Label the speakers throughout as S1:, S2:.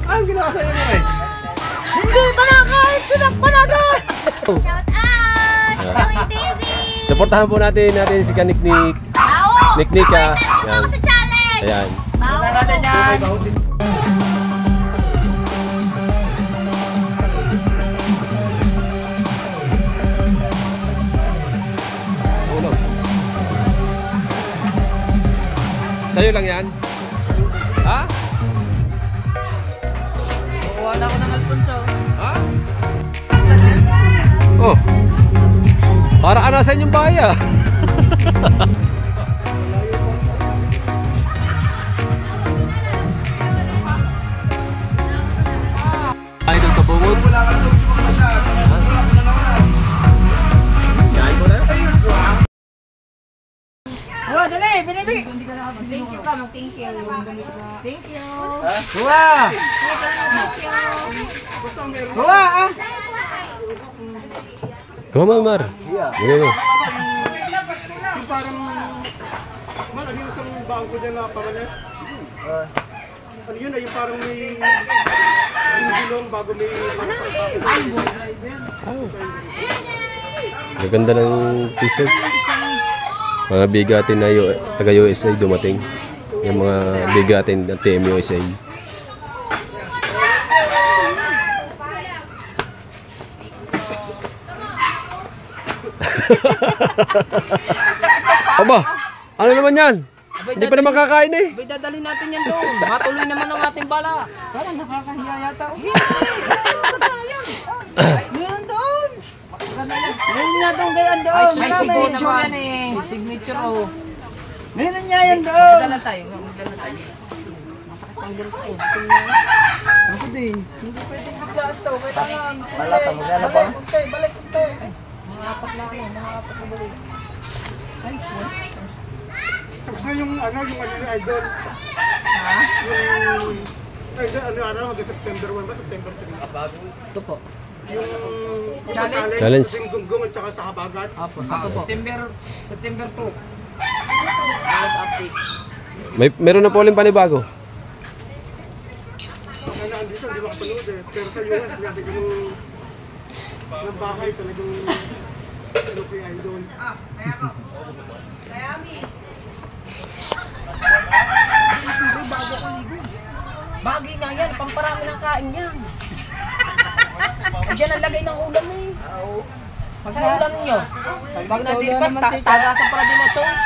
S1: Ang ginawa sa'yo mo eh?
S2: Hindi panakay! Tinakpan agad!
S3: Shout out! Joey baby!
S1: Supportahan po natin si Kaniknik.
S3: Bao!
S1: Niknika.
S3: Ako sa challenge!
S1: Ayan.
S3: Bao!
S2: natin yan!
S1: Sa'yo lang yan? Ha?
S2: Kukuha na ako ng Alfonso.
S1: Ha? Oh. Para ka nasa inyong bahay ah. Ay, doon ka bumod? Yain mo na?
S2: Kuha, dali! Binibig!
S3: Thank you ka, mag-thank you. Thank you.
S2: Kuha! Kuha ah!
S1: Kuha mo, Mar. Bigay mo.
S4: Yung parang, man, ano yung isang bangko dyan na pangalan? Ano yun, yung parang may gulong bago may
S1: Maganda ng t-shirt. Mga bigatin na taga USA dumating. Yung mga bigatin ng Team USA. Aba, ano naman yan? Hindi pa naman kakain eh.
S5: Abay, dadalhin natin yan doon. Matuloy naman ang ating bala.
S2: Parang nakakahiya yata. Meron doon! Meron nga doon ganyan doon!
S5: May signature yan eh. May signature oh.
S2: Meron nga yan doon!
S5: Magdala tayo. Magdala tayo. Masakit ang ganito eh.
S2: Ako din. Hindi pwedeng biglaan to. Kailangan. Balata, magdala ba? Balik kunti.
S5: Mga apat na ako. Mga apat na balik. Ayos na.
S4: Tapos na yung ano yung idol. Ha? Yung idol, ano araw, hanggang September 1 ba? September 3?
S5: Ito po.
S4: Yung
S1: Challenge.
S4: Yung gunggong at saka sa habagat.
S5: Apo, ito po. September 2. Last update.
S1: Meron na po ulit panibago.
S4: Kaya andito, hindi makapanood eh. Pero sa US, sinabi ko ng bahay talagang ano kay idol.
S5: Bagay nga yan. Pamparami ng kain yan. Diyan ang lagay ng ulam eh. Sa ulam nyo. Pag nadilipat, tagasan pala din ang sauce.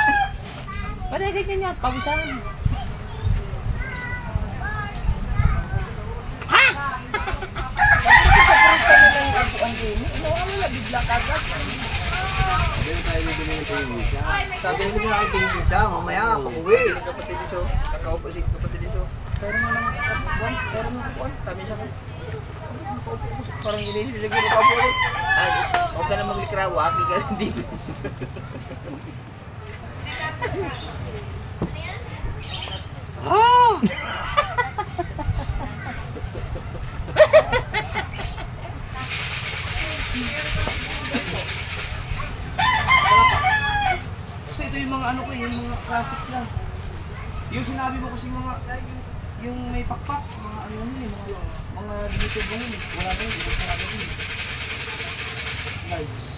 S5: Pwede ganyan yan. Pawisan. Ha?
S2: Sabi mo na kay King Lisa, mamaya pag-uwi.
S5: Kapatid iso. Kakaupo si kapatid iso. Pero mo lang buwan. Pero mo buwan. Tami siya ko. Parang inisip ko na kaupo ulit. Ay, huwag ka na maglikraw. Waki ka rin dito. Oh!
S2: Kasi ito yung mga ano ko, yung mga classic lang. Yung sinabi mo kasi mga, yung may pakpak, mga ano yun eh, mga YouTube mo yun. Wala na yun, hindi ko sarado yun. Lives.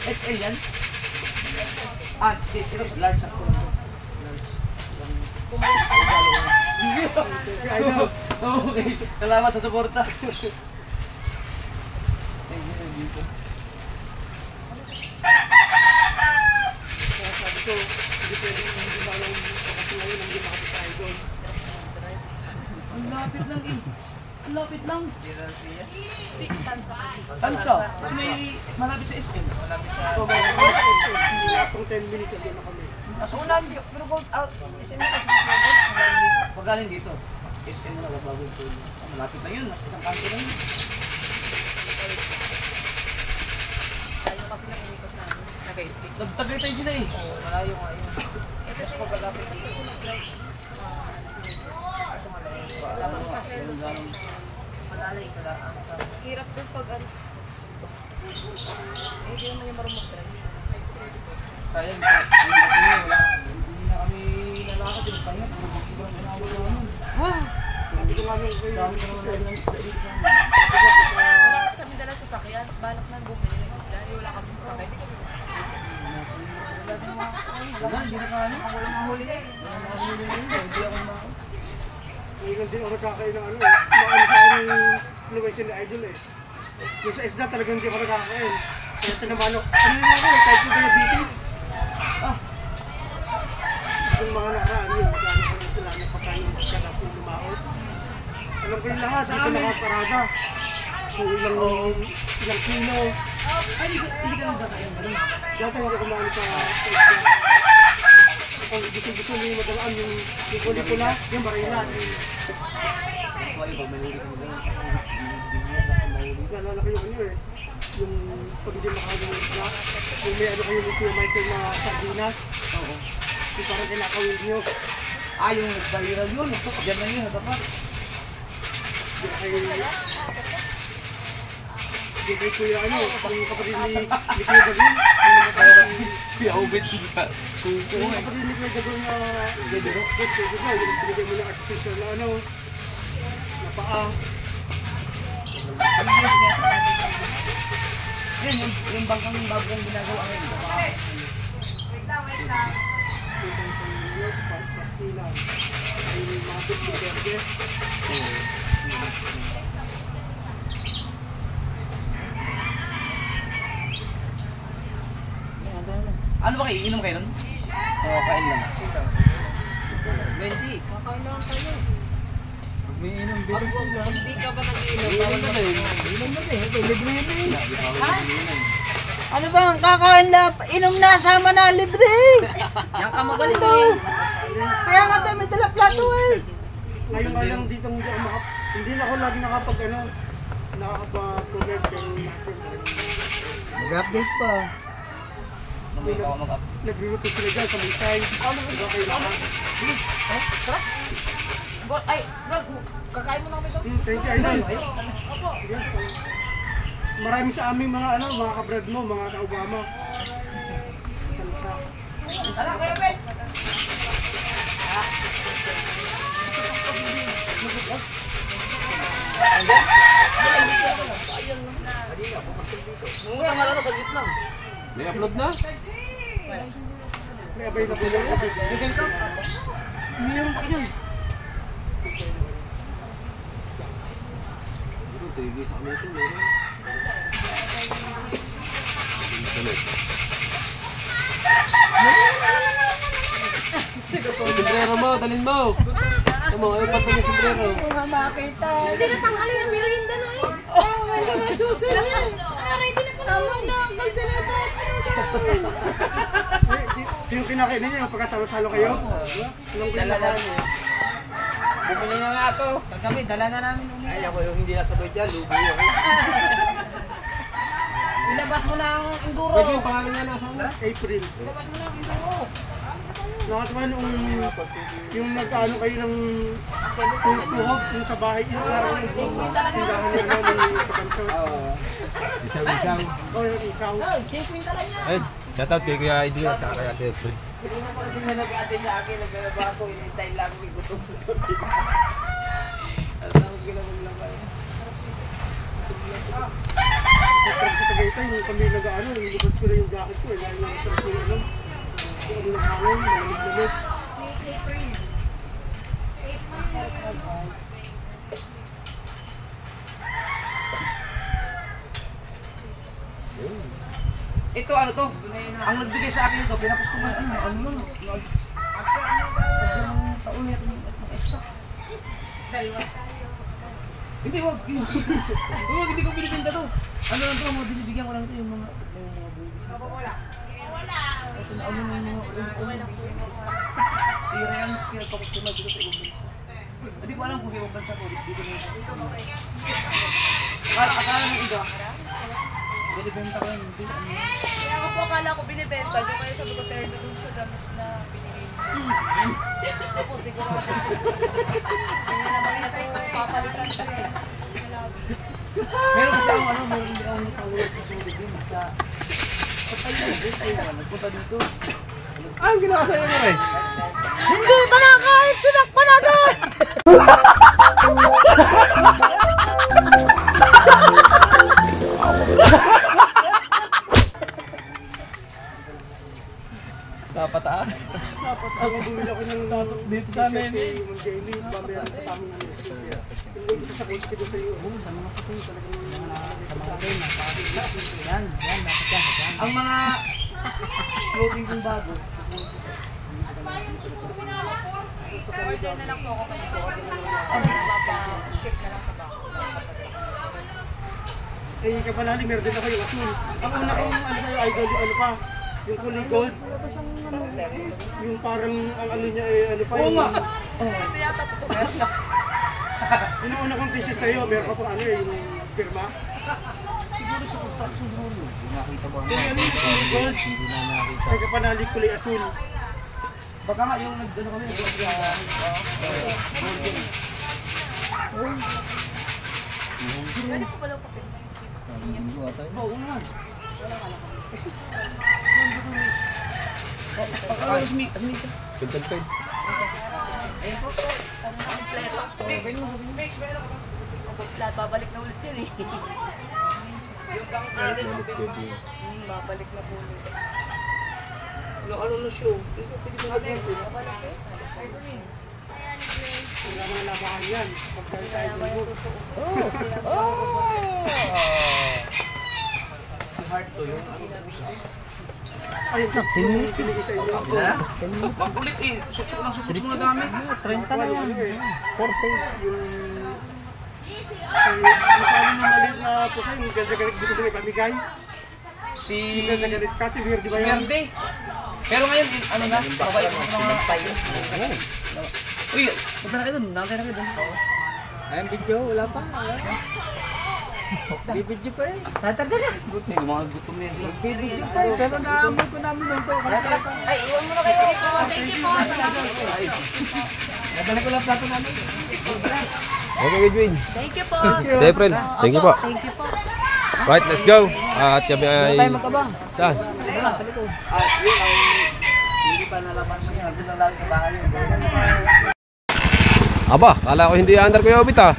S2: XL yan? Ah, ito, large ako.
S5: Okay. Salamat sa suporta.
S2: Ang lapit lang eh. Ang lapit lang.
S5: Tansa.
S2: Tansa. Kasi may malapit sa SM.
S5: Malapit sa...
S4: Kung 10 minutes, andun na kami.
S2: Nasunan, pero go out. SM na kasi.
S5: Pag galing dito, SM mo na bago ito. Malapit na yun, nasa isang kanto na yun.
S3: Tayo kasi nakikot namin.
S5: Nagtagay tayo sila eh. Oo, malayo nga yun.
S3: Ito si...
S5: Pagkalapit dito.
S3: Kaso nga lang.
S2: Malalay ka lang.
S3: Hirap din pag ano.
S2: Hindi naman yung marunong mag-drive. Sayang, wala. Hindi na kami lalakad. Yung pahinga, puro bukibang pinawala naman.
S4: Ito nga nung kayo.
S2: Dami naman na ilang dito.
S3: Wala kasi kami dala sa sakyan. Balak na bumili ng isda. Wala kami sa sakyan.
S2: Wala, hindi na kano. Wala mahuli na eh. Wala mahuli na yun. Hindi ako mahuli.
S4: Ngayon din ako nagkakain ng ano eh. Maano sa aming influencer ni Idol eh. Yung sa isda talagang hindi ako nagkakain. Kaya tinamanok. Ano yun ako eh, kahit yung diabetes. Yung mga nakaraan yun, magkano ko lang sila ng pagkain ng sarap yung lumaot. Alam ko yung lahat, dito nakaparada. Kung ilang kilo.
S2: Ay, hindi ka nagkakain ba rin?
S4: Dati ako kumain sa isda. Ang gusto niyo madalaan yung kuli-pula, yung barila.
S2: Ako ay pag mahuli ka nila.
S4: Naalala ko yung ano eh. Yung pag hindi makakain ng isda. Yung may ano kayo yung Michael na sardinas.
S2: Oo.
S4: Yung parang kinakawin nyo.
S2: Ah, yung nagbayiral yun. Diyan lang yun, dapat.
S4: Yung kay Kuya ano, pang kapatid ni Kuya Gagawin.
S2: Piyaubit ka.
S4: Yung kapatid ni Kuya Gagawin na Gagawin. Yung binigay mo ng artificial na ano. Na paa.
S2: Yan, yung bangkang bagong ginagawa ngayon.
S4: Yung pastila. Yung mga bit-bit.
S2: Ano ba kayo? Inom kayo nun? Oo, kain lang. 20.
S3: Kakain naman tayo.
S4: May inom
S3: Pag hindi ka ba nag-iinom?
S2: Inom na din. Inom na din. Ito, libre yun eh.
S5: Ano bang kakain lang? Inom na, sama na, libre!
S3: Yan ka magaling eh.
S5: Kaya nga tayo may dala plato eh.
S4: Ngayon nga lang dito hindi na ako lagi nakapag ano. Nakakapag-comment yung
S5: Mag-update pa.
S2: Mamaya ako mag-up.
S4: nagluluto sila dyan sa Misay. Diba kailangan?
S3: Ay, kakain mo na kami ito.
S4: Thank you, Idol. Yan. Marami sa aming mga ano, mga kabrad mo, mga ka-Obama. Tansa.
S2: Tara, kayo, Ben!
S5: Mga malano sa gitna.
S1: May upload na?
S4: May available na ako.
S2: Bigyan ka? Mayroon pa yun.
S1: Sombrero mo, dalhin mo. Ito mo, ay ba't yung sombrero?
S3: Hindi na tanghali yung merienda na eh.
S5: Oo, hindi na susunod yan.
S3: Ready na pala.
S4: Yung kinakain ninyo, yung pagkasalo-salo kayo. Alam ko yung
S5: Dala
S4: lakas.
S5: namin. Bumili na nga ako.
S2: Kagabi, dala na namin ulit.
S4: Ay, ako yung hindi nasabay dyan, lubo yun.
S3: Ilabas mo na ang enduro.
S1: Pwede yung pangalan niya nasa ano?
S4: April.
S3: Ilabas mo na ang enduro.
S4: Nakatawa nung yung nagkaano kayo ng tuhog yung sa bahay, yung parang yung tindahan nyo ng pagkansyo.
S1: Isang-isang.
S4: O yung isaw.
S1: Ay, shoutout kay Kuya Idol at saka kay Ate Fred.
S5: Hindi mo pa kasi nag-ate sa akin, naglalaba ako, inintay lang, may gutom ko siya. At tapos ko lang maglabay.
S4: Sa Tagaytay, yung kami nag-ano, yung lubad ko na yung jacket ko, dahil yung masarap yung ano, yung ano ng hangin, malamig-lamig.
S2: Ito, ano to? Ang nagbigay sa akin ito, pinapos ko nga, ano nun? Taon yan, stock. Hindi, wag. Huwag, hindi ko binibenta to. Ano lang to, binibigyan ko lang ito yung mga babies. Wala. Kasi ano yung mga sira yan, skill pa customer dito sa ibang bansa. Hindi ko alam kung sa ibang bansa ko, dito na ito. Akala ng iba, Binibenta ko yun.
S3: Kaya ako po akala ko binibenta nyo kaya sabi ko pero dun sa damit na binili mo. Ako sigurado. Hindi naman ito papalitan ko eh.
S2: Meron kasi ako meron din ako natawag sa sulit yun. Nagpunta dito. Ang ginawa sa'yo mo rin?
S3: Hindi pa na kahit tinakpan na doon!
S2: Napataas.
S4: Ako bumili ako ng
S2: Dito sa amin.
S4: Mount Jelly, babayaran sa amin ng studio. Yung sa coach ko sa iyo.
S2: Sa mga kapatid talagang sa mga kapatid. Yan, dapat yan. Ang mga clothing kong bago.
S3: Order na lang po ako kayo po. Mapa-ship na lang sa bako.
S4: Eh, kapanali, meron din ako yung asul. Ang una kong ano sa'yo, idol, yung ano pa, yung kulay gold. Yung parang, ang ano niya eh, ano pa yung...
S3: Ito yata po ito meron na.
S4: Yung una kong t-shirt sa'yo, meron pa pang ano eh, yung firma.
S2: Siguro sa construction siguro. Nakita ba?
S4: Yung ano yung kulay gold,
S2: Hindi na nakita.
S4: ay kapanali kulay asul.
S2: Baka nga yung nag-ano kami.
S3: Pwede po ba daw papel?
S2: Oo nga.
S1: Content paid.
S3: Ayun po. Kompleto. Mix. Lahat babalik na ulit yan eh. Babalik na po ulit.
S4: Ano na show? Pwede ba nag-ito?
S3: Babalik eh.
S4: Wala mga labahan yan. Pagkain sa idol mo. Ayun, yung binigay sa inyo.
S2: Makulit eh. Suksok lang suksok mo na gamit. 30 na yan. 40.
S4: Yung paano na maliit na pusa, yung galit gusto nila pamigay.
S2: Si...
S4: Yung galit kasi weird, di ba yun?
S2: Verde. Pero ngayon, ano na? Babalik mo mga tayo. Uy, punta na kayo dun. Nakatay na kayo dun. Ayun, video. Wala pa. Bibidyo pa eh. Tatagda na. May mga gutom na yun. Bibidyo pa eh. Pero naamoy ko namin dito.
S3: Ay, iwan mo na kayo. Thank you po.
S2: Nadala ko lang plato namin.
S1: Okay, Edwin.
S3: Thank you po.
S1: April, thank you po.
S3: Thank you po.
S1: Right, let's go. At kami ay...
S2: Tayo magkabang.
S1: Saan?
S2: Wala, sa likod. Yun ang... Hindi pa nalaman mo yun. Gusto lang sa bahay yun.
S1: Aba, kala ko hindi under Kuya Obit ah.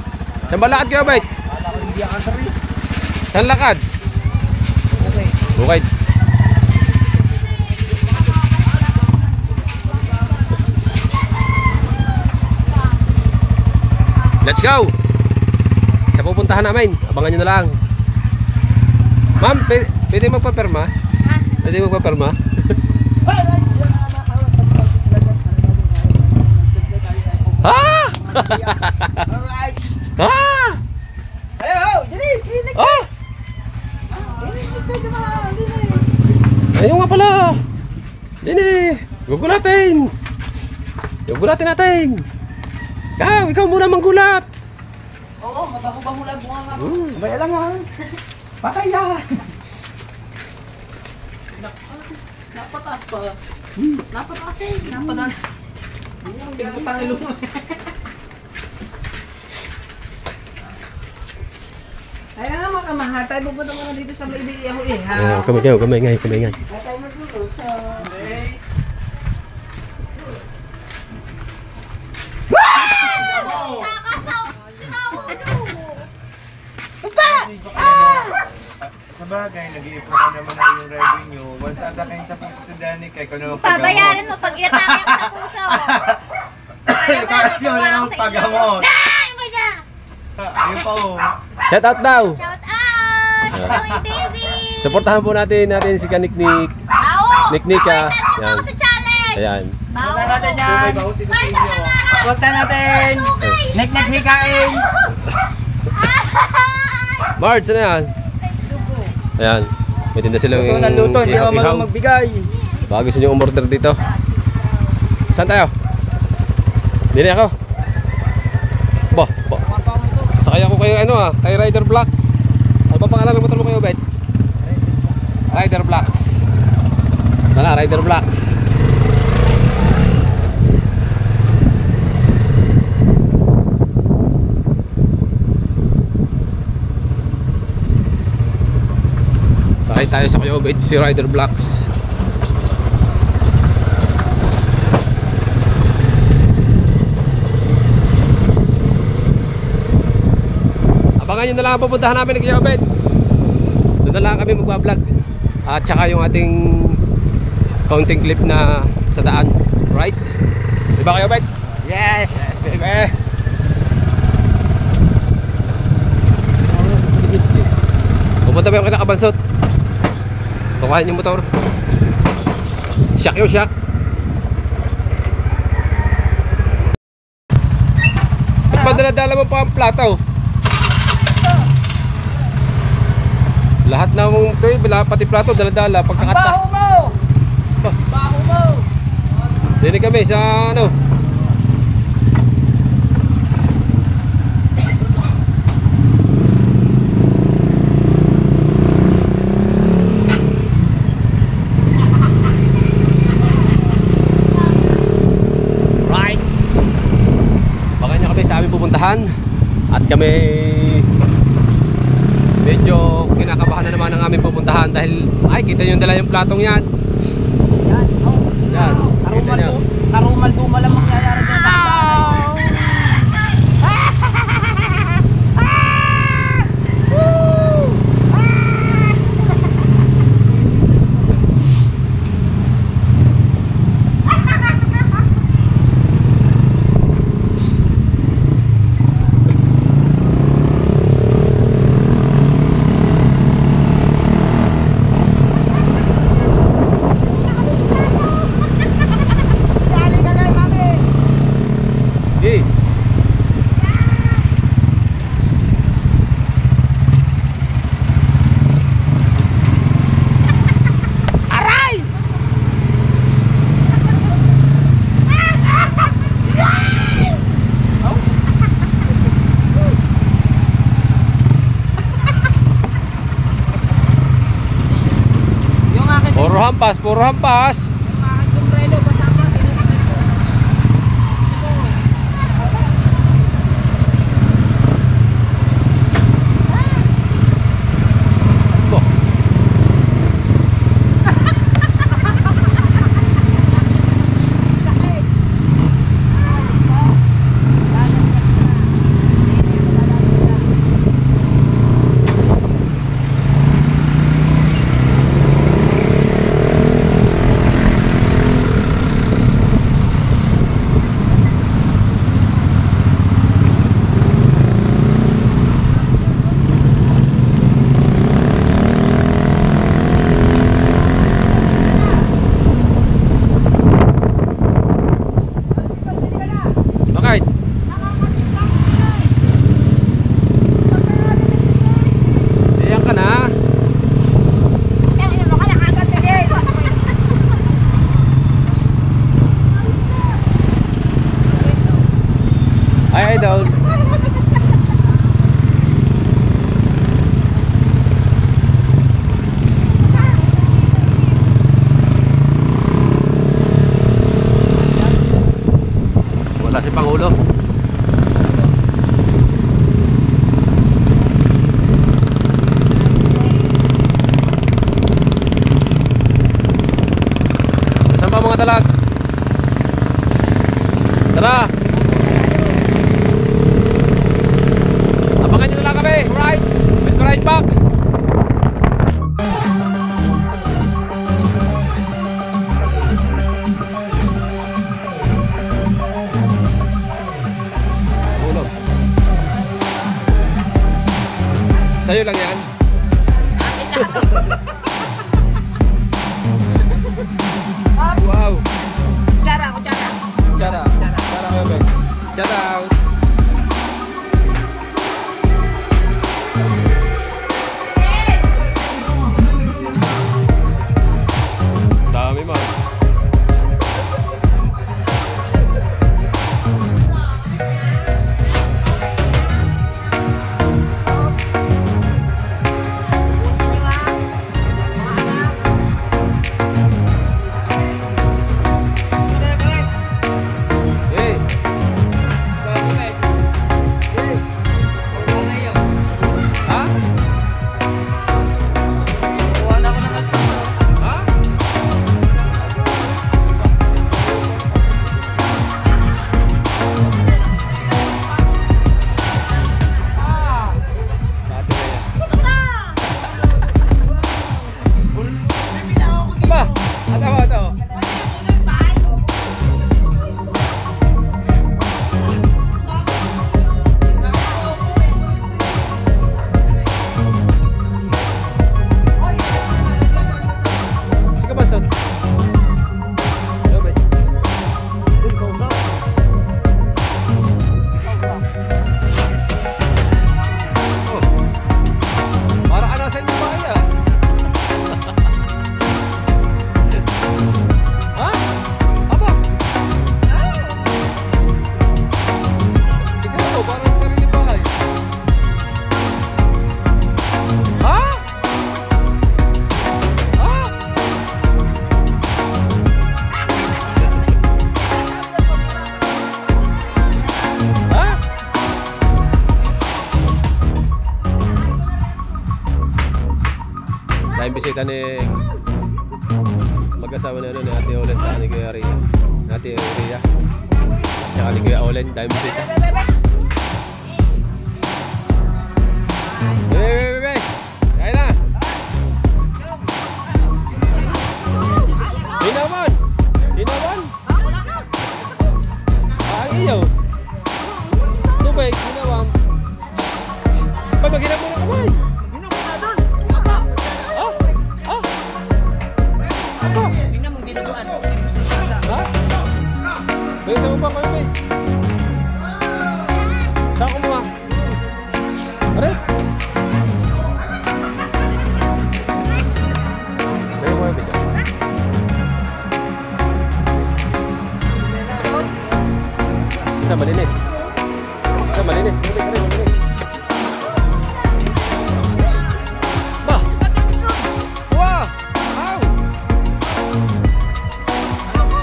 S1: Saan ba lakad Kuya Obit?
S2: Wala ko hindi ang answer eh.
S1: Saan lakad?
S2: Okay.
S1: Bukid. Let's go! Sa pupuntahan namin, abangan nyo na lang. Ma'am, pwede magpaperma? Pwede magpaperma? Ha?
S2: Alright.
S1: Ha?
S2: Ayaw, dili, klinik.
S1: Ha?
S2: Klinik ka naman, dili.
S1: Ayun nga pala. Dini, gugulatin. Gugulatin natin. Ikaw muna manggulat.
S3: Oo, mabago-bago lang bunga nga.
S2: Sabay lang ha. Patay yan.
S3: Napataas pa. Napataas eh. Napataas.
S2: Pinaputang ilong mo. Kaya nga mga kamahal, tayo pupunta muna dito sa Maibili ako eh ha.
S1: Kamay ngay.
S2: Tayo magluto.
S6: Sa bagay, nag-iipon ka naman na yung revenue. Once atakayin sa puso si Danica, ikaw naman
S7: Babayaran mo pag inatake ako sa puso.
S6: Ikaw na naman paggamot.
S7: Ay, mo dyan!
S6: Ayun pa oh.
S1: Shout out daw.
S7: Shout out! Joey baby!
S1: Supportahan po natin si Kaniknik.
S7: Ao!
S1: Niknika.
S7: Pwede
S1: Yan.
S7: ako sa challenge!
S1: Ayan.
S6: Punta natin yan.
S7: Ay,
S6: Punta natin.
S7: Nek-nek
S6: hikain.
S1: Marge, ano yan? Ayan. May tinda silang ihaw.
S2: magbigay.
S1: Baka gusto nyo umorder dito. Saan tayo? Dili ako. Ba. Sakay ako kay kay Rider Vlogs. Ano ba pangalan ng motor mo kayo, Bet? Rider Blocks. Tara, Rider Blocks. Sakay tayo sa Kuya Obed, si Rider Blocks. Abangan nyo na lang ang pupuntahan namin ni Kuya Obed. Doon na lang kami magbablog. At saka yung ating fountain clip na sa daan. Right? Diba Kuya Obed? Yes! Yes, baby! Pupunta ba yung kinakabansot? Tukahin yung motor. Shock yung shock. Ba't pa dala-dala mo pa ang plataw? Lahat na mong ito, pati plato, dala-dala, pagkakata.
S5: Baho mo! Baho mo!
S1: Dinig kami sa ano. Right. Baka nyo kami sa aming pupuntahan. At kami medyo kinakabahan na naman ang aming pupuntahan dahil ay kita nyo dala yung platong yan.
S5: Yan, oh.
S1: Yan, kita nyo.
S5: Karumal-dumal ang mangyayari dyan. Hey. Puro hampas, puro hampas. Bakit? Ayan ka na. Ay, down. Wala si Pangulo. Saan pa mga talag? Tara! Abangan nyo na lang kami. Rides! We'll be right back! Ulo. Sa'yo lang yan. Wow! Kutsara, kutsara.
S1: Shout out. Shout out. Dami man. ka ni mag-asawa na ano ni Ate Olen sa ni Kuya Ria. Ate Ria. At saka ni Kuya Olen, dahil mo dito. Bebe! Kaya na! Hinawan! Hinawan! Ang iyo! Tubig, hinawan! Pag maghinap mo na kamay! Ha? May isang upang kayo, babe. Saan kumuha? Aray! May kumuha, babe. Isa malinis. Isa malinis. Aray, aray, malinis. Ba! Wow! Ow!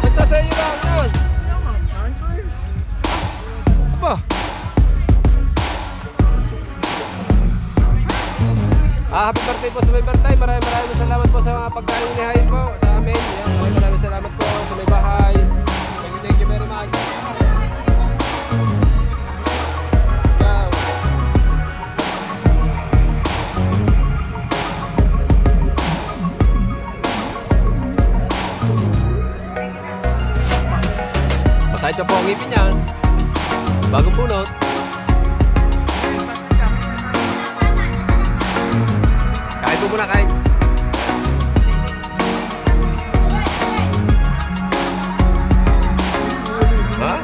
S1: Ito sa iyo lang yun. Apa? Happy birthday po sa may birthday. Maraming salamat po sa mga pagkain po sa amin. Maraming salamat po sa may bahay. Thank you very much. Wow. Masahit na po ang ngipin niyan. Bagong punot. Kain po muna, kain. Ha?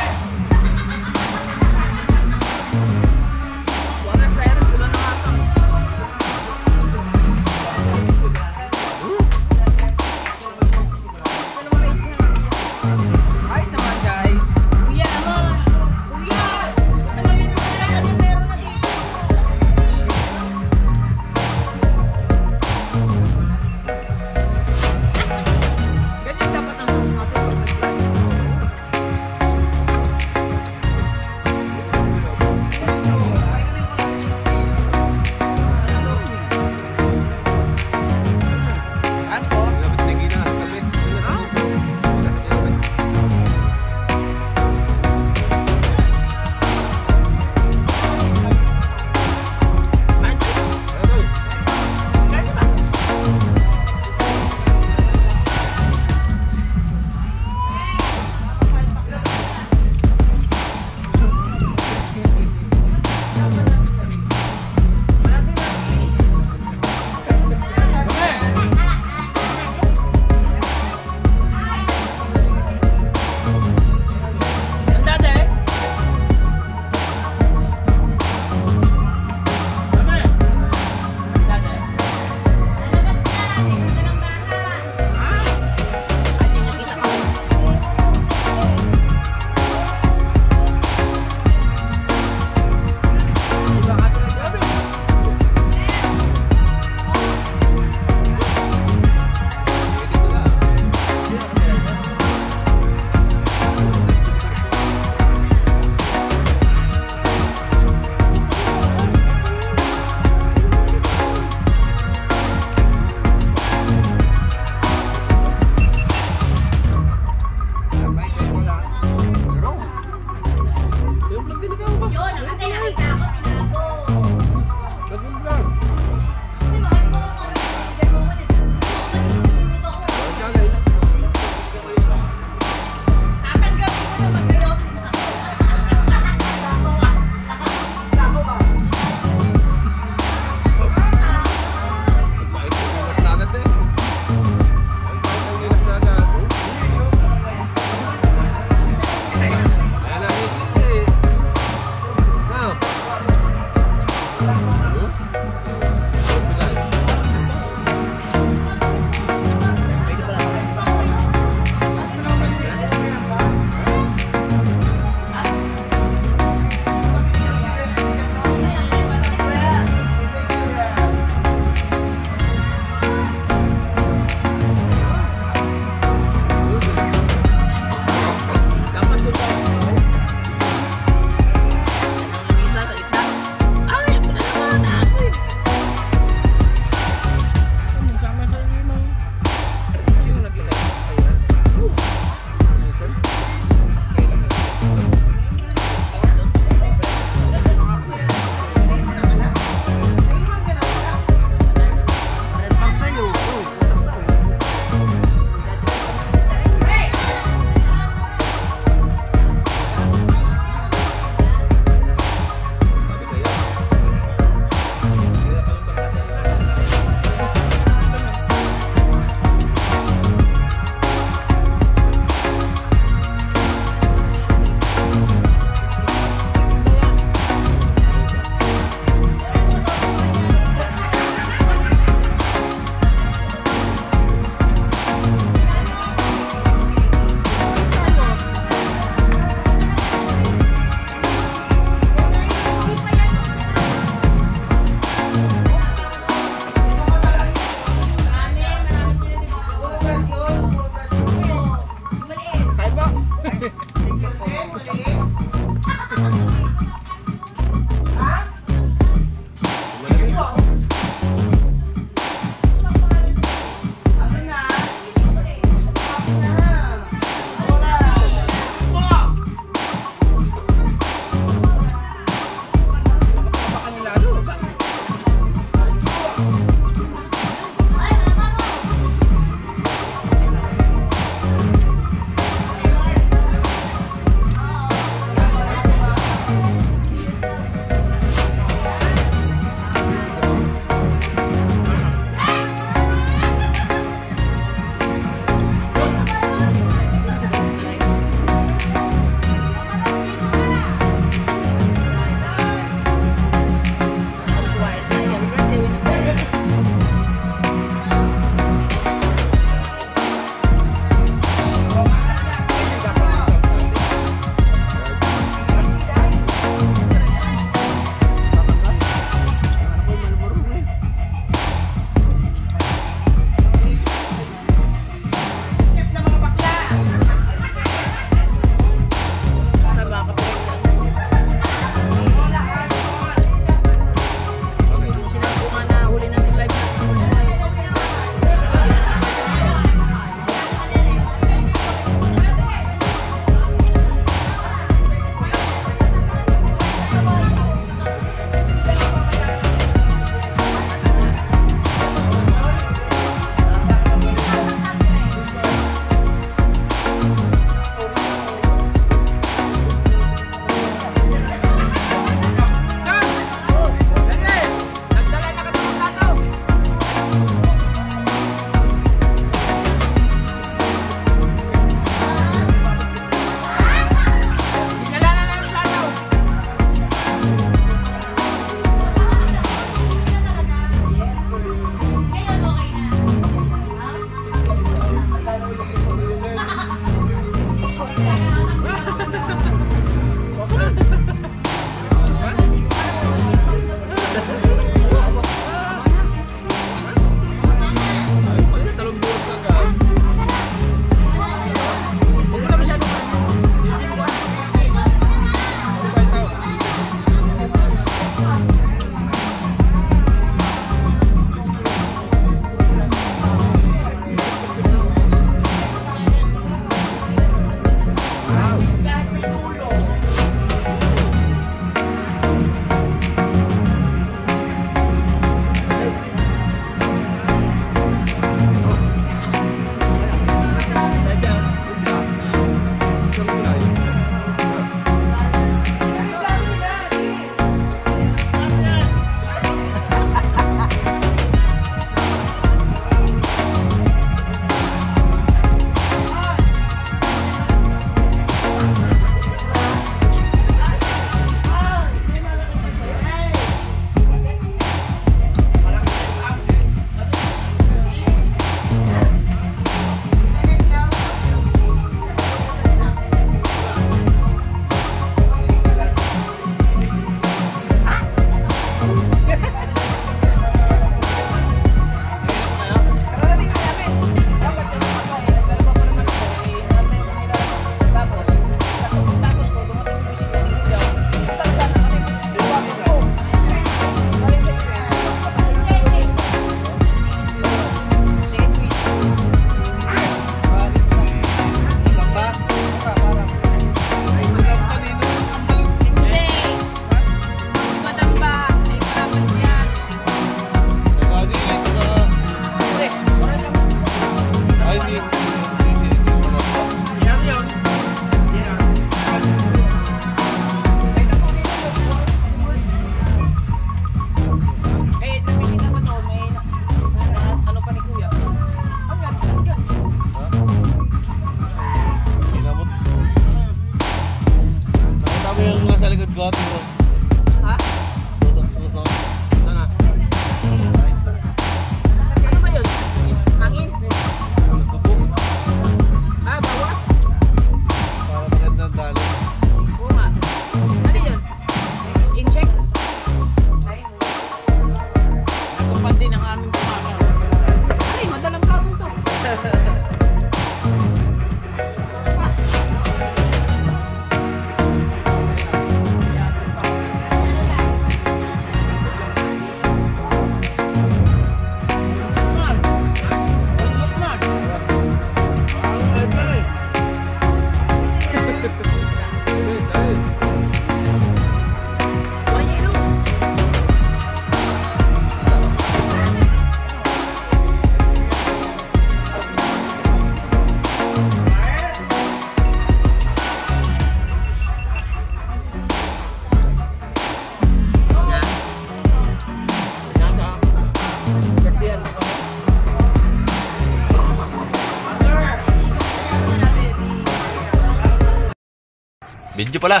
S1: Video pala.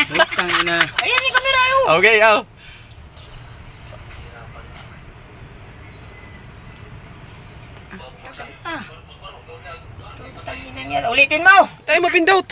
S5: Putang ina. Ayan yung camera yun.
S1: Okay, yaw.
S5: Putang ina niya. Ulitin mo.
S1: Tayo mapindot.